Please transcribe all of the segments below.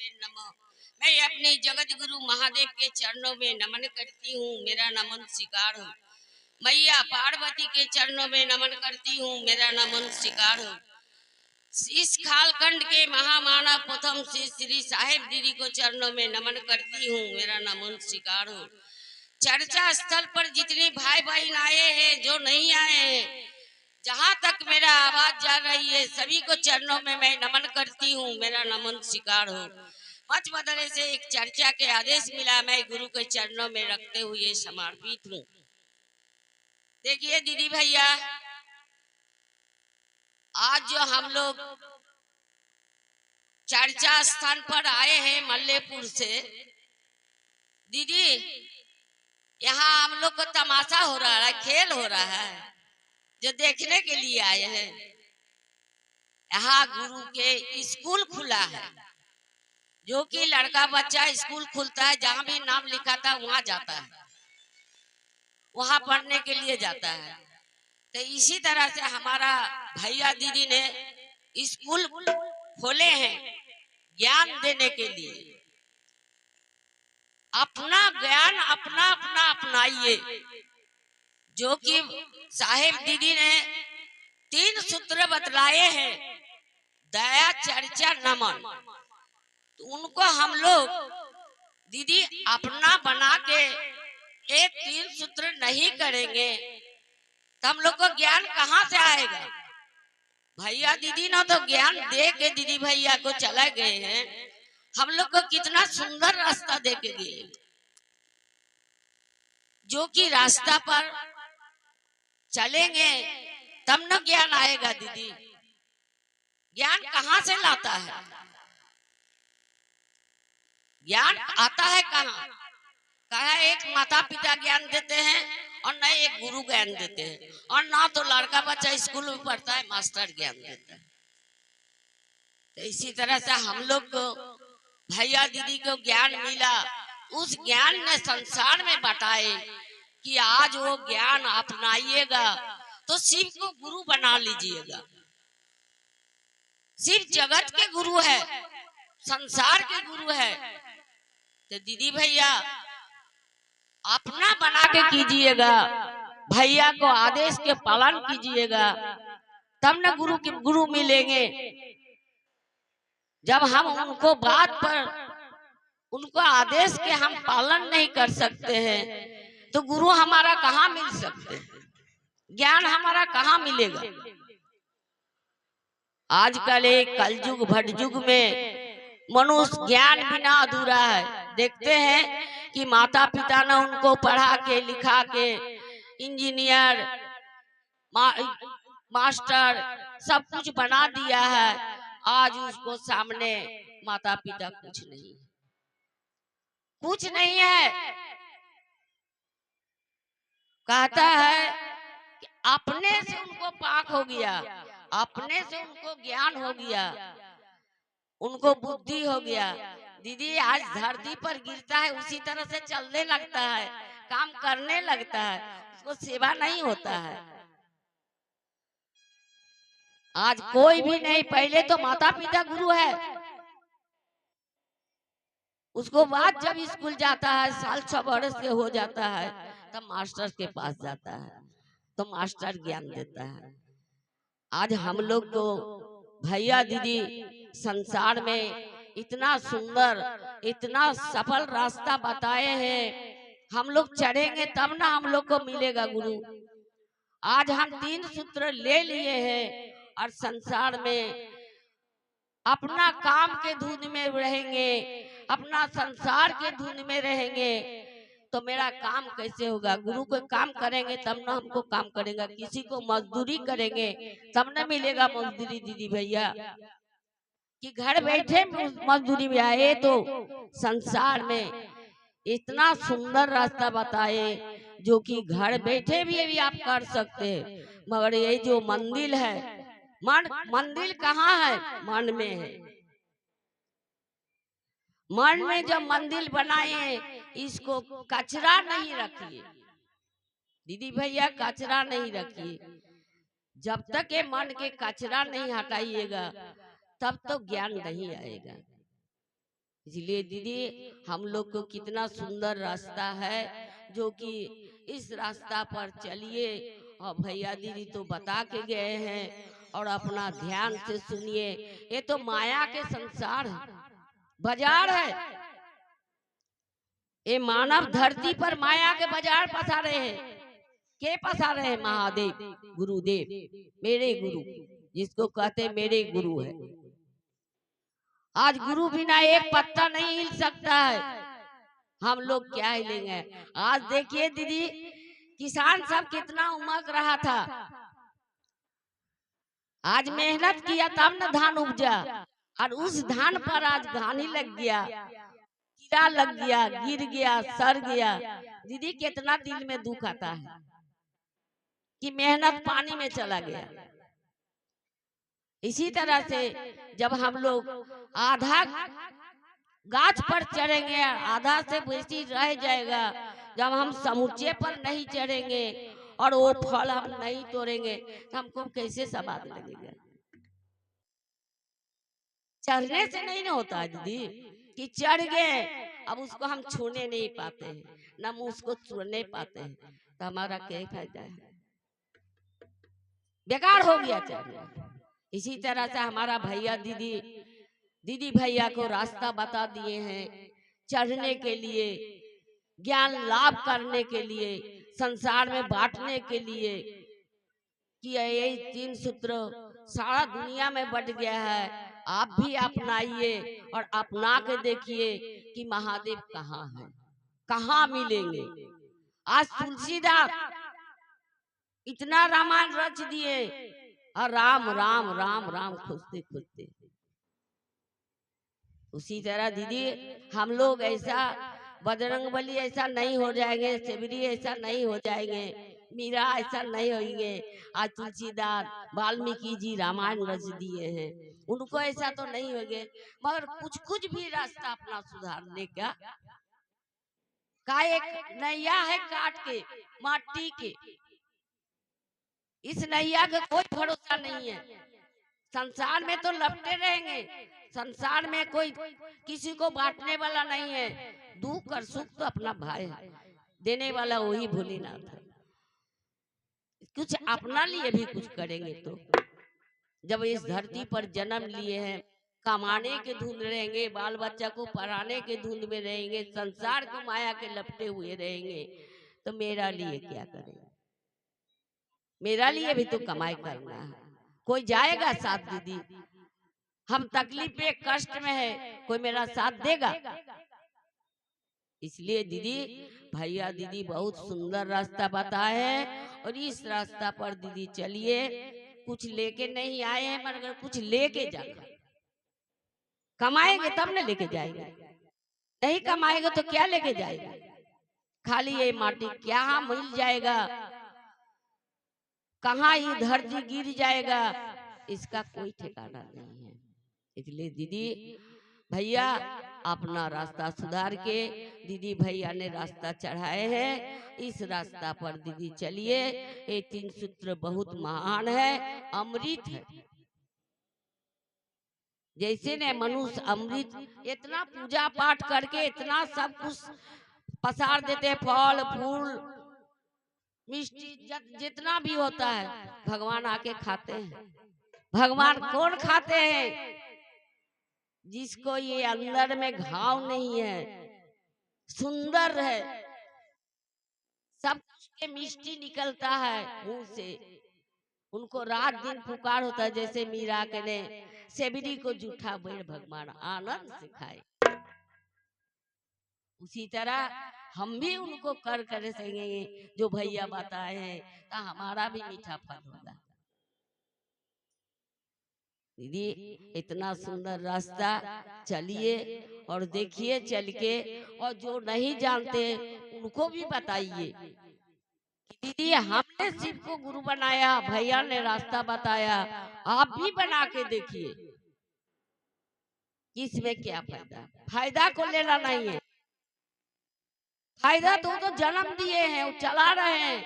नमः। मैं अपने जगत गुरु महादेव के चरणों में नमन करती हूँ, मेरा नमन स्वीकार हो। मैया पार्वती के चरणों में नमन करती हूँ, मेरा नमन स्वीकार हो। इस खालखंड के महामानव प्रथम श्री श्री साहेब दीदी को चरणों में नमन करती हूँ, मेरा नमन स्वीकार हो। चर्चा स्थल पर जितने भाई बहन आए हैं, जो नहीं आए हैं, जहाँ तक मेरा आवाज जा रही है, सभी को चरणों में मैं नमन करती हूँ, मेरा नमन स्वीकार हो। मच बदले से एक चर्चा के आदेश मिला, मैं गुरु के चरणों में रखते हुए समर्पित हूँ। देखिए दीदी भैया, आज जो हम लोग चर्चा स्थान पर आए हैं मल्लेपुर से, दीदी यहाँ हम लोग को तमाशा हो रहा है, खेल हो रहा है, जो देखने के लिए आए हैं। यहाँ गुरु के स्कूल खुला है, जो कि लड़का बच्चा स्कूल खुलता है, जहाँ भी नाम लिखा था वहाँ जाता है, वहाँ पढ़ने के लिए जाता है। तो इसी तरह से हमारा भैया दीदी ने स्कूल खोले हैं ज्ञान देने के लिए। अपना ज्ञान अपना अपना अपनाइए, जो कि साहेब दीदी ने 3 सूत्र बतलाए हैं, दया चर्चा नमन। तो उनको हम लोग दीदी अपना बना के एक 3 सूत्र नहीं करेंगे तो हम लोग को ज्ञान कहाँ से आएगा। भैया दीदी ने तो ज्ञान दे के दीदी भैया को चले गए हैं, हम लोग को कितना सुंदर रास्ता दे के गए, जो कि रास्ता पर चलेंगे तब न ज्ञान आएगा। दीदी ज्ञान कहाँ से लाता है, ज्ञान आता है कहाँ। कहा एक माता पिता ज्ञान देते हैं और न एक गुरु ज्ञान देते हैं, और ना तो लड़का बच्चा स्कूल में पढ़ता है मास्टर ज्ञान देता है। तो इसी तरह से हम लोग को भैया दीदी को ज्ञान मिला, उस ज्ञान ने संसार में बताए कि आज वो ज्ञान अपनाइएगा तो शिव को गुरु बना लीजिएगा। शिव जगत के गुरु है, संसार के गुरु है। तो दीदी भैया अपना बना के कीजिएगा, भैया को आदेश के पालन कीजिएगा, तब न गुरु के गुरु मिलेंगे। जब हम उनको बात पर उनको आदेश के हम पालन नहीं कर सकते हैं तो गुरु हमारा कहाँ मिल सकते हैं, ज्ञान हमारा कहाँ मिलेगा। आजकल एक कलयुग भटयुग में मनुष्य ज्ञान बिना अधूरा है। देखते हैं कि माता पिता ने उनको पढ़ा के लिखा के इंजीनियर मास्टर सब कुछ बना दिया है, आज उसको सामने माता पिता कुछ नहीं है। कहता है कि अपने से उनको पाक हो गया, अपने से उनको ज्ञान हो गया, उनको बुद्धि हो गया। दीदी आज धरती पर गिरता है उसी तरह से चलने लगता है, काम करने लगता है, उसको सेवा नहीं होता है। आज कोई भी नहीं, पहले तो माता पिता गुरु है, उसको बाद जब स्कूल जाता है, साल 6 वर्ष के हो जाता है, तब मास्टर के पास जाता है तो मास्टर ज्ञान देता है। आज हम लोग को भैया दीदी संसार में इतना सुंदर इतना सफल रास्ता बताए हैं, हम लोग चढ़ेंगे तब ना हम लोग को मिलेगा गुरु। आज हम 3 सूत्र ले लिए हैं और संसार में अपना काम के धुन में रहेंगे, अपना संसार के धुन में रहेंगे तो मेरा काम कैसे होगा। गुरु को काम करेंगे तब ना हमको काम करेगा, किसी को मजदूरी करेंगे तब ना मिलेगा मजदूरी। दीदी भैया कि घर बैठे मजदूरी में आए, तो संसार में इतना सुंदर रास्ता बताए जो कि घर बैठे भी आप कर सकते हैं। मगर ये जो मंदिर है, मंदिर कहाँ है, मन में है। मन में जब मंदिर बनाए, इसको कचरा नहीं रखिए दीदी भैया, कचरा नहीं रखिए। जब तक ये मन के कचरा नहीं हटाइएगा तब तो ज्ञान नहीं आएगा। इसलिए दीदी हम लोग को कितना सुंदर रास्ता है, जो कि इस रास्ता पर चलिए। और भैया दीदी तो बता के गए हैं, और अपना ध्यान से सुनिए। ये तो माया के संसार है, बाजार है। ये मानव धरती पर माया के बाजार पसारे हैं। के पसारे हैं? महादेव, गुरुदेव, मेरे गुरु, जिसको कहते मेरे गुरु है। आज गुरु बिना एक पत्ता नहीं हिल सकता है। हम लोग क्या हिलेंगे? आज देखिए दीदी, किसान सब कितना उमग रहा था। आज मेहनत किया तब न धान उपजा, और उस धान पर आज घानी लग गया, कीड़ा लग गया, गिर गया, सड़ गया। दीदी कितना दिल में दुख आता है कि मेहनत पानी में चला गया। इसी तरह से जब हम लोग आधा गाछ पर चढ़ेंगे, आधा से बेसी रह जाएगा, जब हम समूचे पर नहीं चढ़ेंगे और वो फल हम नहीं तोड़ेंगे, तो हमको कैसे स्वाद लगेगा? चढ़ने से नहीं ना होता है दीदी, कि चढ़ गए अब उसको हम छूने नहीं पाते हैं, ना हम उसको छूने पाते हैं, तो हमारा क्या फायदा है? बेकार हो गया चढ़ना। इसी तरह से हमारा भैया दीदी, दीदी भैया को रास्ता बता दिए हैं चढ़ने के लिए, ज्ञान लाभ करने के लिए, संसार में बांटने के लिए, कि ये 3 सूत्र सारा दुनिया में बट गया है। आप भी अपनाइए और अपना के देखिए कि महादेव कहाँ है, कहाँ मिलेंगे। आज तुलसीदास इतना रामायण रच दिए, और राम राम राम राम खोजते खोजते। उसी तरह दीदी हम लोग ऐसा बजरंगबली ऐसा नहीं हो जाएंगे, सेबरी ऐसा नहीं हो जाएंगे, मीरा ऐसा नहीं होंगे। आज तुलसीदास, वाल्मीकि जी रामायण रच दिए हैं, उनको ऐसा तो नहीं होंगे, मगर कुछ कुछ भी रास्ता अपना सुधारने का एक नैया है काट के माटी के। इस नैया का कोई भरोसा नहीं है। संसार में तो लपटे रहेंगे, संसार में कोई किसी को बांटने वाला नहीं है। दुख और सुख तो अपना भाई है, देने वाला वही भोलेनाथ है। कुछ अपना लिए भी कुछ करेंगे तो, जब इस धरती पर जन्म लिए हैं, कमाने के धुंध रहेंगे, बाल बच्चा को पढ़ाने के धुंध में रहेंगे, संसार को माया के लपटे हुए रहेंगे, तो मेरा लिए क्या करेंगे? मेरा लिए भी तो कमाई करना है। कोई जाएगा साथ दीदी? हम तकलीफ में कष्ट में है, कोई मेरा साथ देगा? इसलिए दीदी भैया दीदी बहुत सुंदर रास्ता बताए हैं, और इस रास्ता पर दीदी चलिए। कुछ लेके नहीं आए हैं, मगर कुछ लेके जाना। कमाएंगे तब न लेके जाएंगे, नहीं कमाएंगे तो क्या लेके जाएंगे? खाली ये माटी क्या मिल जाएगा, कहाँ ये धरती गिर जाएगा, इसका कोई ठिकाना नहीं है। इसलिए दीदी भैया अपना रास्ता सुधार के, दीदी भैया ने रास्ता चढ़ाए हैं, इस रास्ता पर दीदी चलिए। ये 3 सूत्र बहुत महान है, अमृत है। जैसे ने मनुष्य अमृत इतना पूजा पाठ करके इतना सब कुछ पसार देते, फल फूल मिष्टी जितना भी होता है, भगवान आके खाते हैं। भगवान कौन खाते हैं? जिसको ये अंदर में घाव नहीं है, सुंदर है, सब कुछ के मिष्टी निकलता है मुंह से, उनको रात दिन पुकार होता है। जैसे मीरा के ने सेबरी को जूठा बेड़ भगवान आनंद से खाए, उसी तरह हम भी उनको कर कर सकेंगे जो भैया बताए हैं, तो हमारा भी मीठा फल होगा। दीदी इतना सुंदर रास्ता चलिए और देखिए चल के, और जो नहीं जानते उनको भी बताइए। दीदी हमने शिव को गुरु बनाया, भैया ने रास्ता बताया, आप भी बना के देखिए। इसमें क्या फायदा? फायदा को लेना नहीं है, फायदा तो जन्म दिए हैं, वो चला रहे हैं,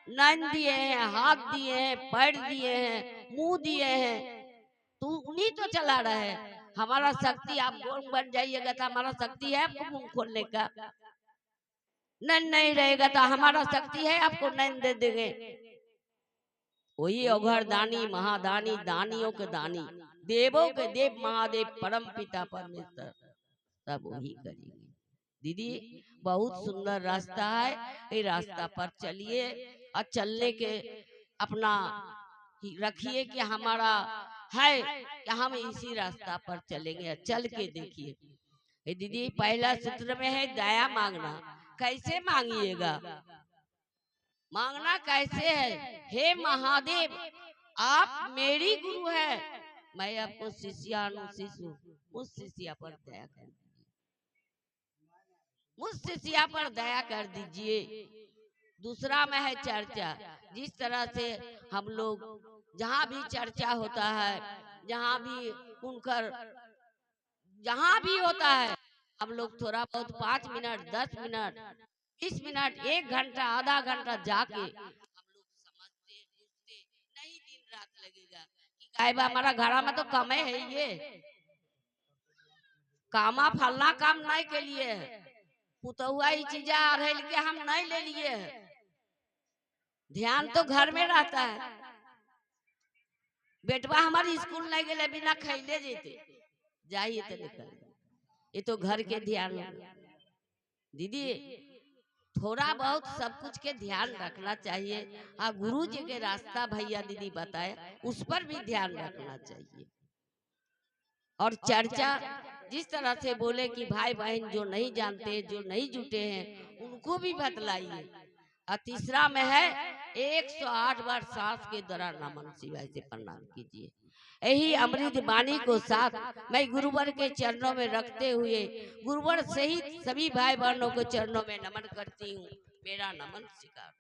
नैन दिए हैं, हाथ दिए हैं, पैर दिए हैं, मुंह दिए हैं, तो उन्हीं तो चला रहे हैं। हमारा शक्ति, आप गोंग बन जाइएगा तो हमारा शक्ति है आपको मुंह खोलने का? नैन नहीं रहेगा तो हमारा शक्ति है आपको नैन दे देंगे? वही अघड़ दानी महादानी दानियों के दानी देवों के देव महादेव परम पिता परमेश्वर सब वही करेंगे। दीदी बहुत सुंदर रास्ता है, ये रास्ता पर चलिए और चलने के अपना रखिए कि हमारा है कि हम इसी रास्ता पर चलेंगे। चल के देखिए ये दीदी पहला सूत्र में है दया मांगना। कैसे मांगिएगा? मांगना कैसे है? हे महादेव आप मेरी गुरु है, मैं आपको शिष्यानुशिष हूँ, उस शिष्या पर दया कर दीजिए, मुझ शिष्या पर दया कर दीजिए। दूसरा में है चर्चा। जिस तरह से हम लोग जहाँ भी चर्चा होता है, जहाँ भी उनकर जहाँ भी होता है, हम लोग थोड़ा बहुत 5 मिनट 10 मिनट 20 मिनट 1 घंटा आधा घंटा जाके हम लोग समझते बुझते नहीं, दिन रात लगेगा कि कायबा हमारा घड़ा में तो कम है ये कामा फलना काम नहीं के लिए है, पुतहुआ ही चीजा रह के हम नहीं ले लिए है। ध्यान तो घर में रहता है। बेटवा हमारे स्कूल नहीं गए बिना खैले जेते जाइए तो निकल, ये तो घर के ध्यान। दीदी थोड़ा बहुत सब कुछ के ध्यान रखना चाहिए। हाँ, गुरु जी के रास्ता भैया दीदी बताए उस पर भी ध्यान रखना चाहिए। और चर्चा जिस तरह से बोले कि भाई बहन जो नहीं जानते जो नहीं जुटे हैं उनको भी बतलाइए। और तीसरा में है 108 बार सांस के दौरान नमन शिवाय से प्रणाम कीजिए। यही अमृत वाणी को साथ मैं गुरुवर के चरणों में रखते हुए गुरुवर सहित सभी भाई बहनों को चरणों में नमन करती हूँ। मेरा नमन स्वीकार।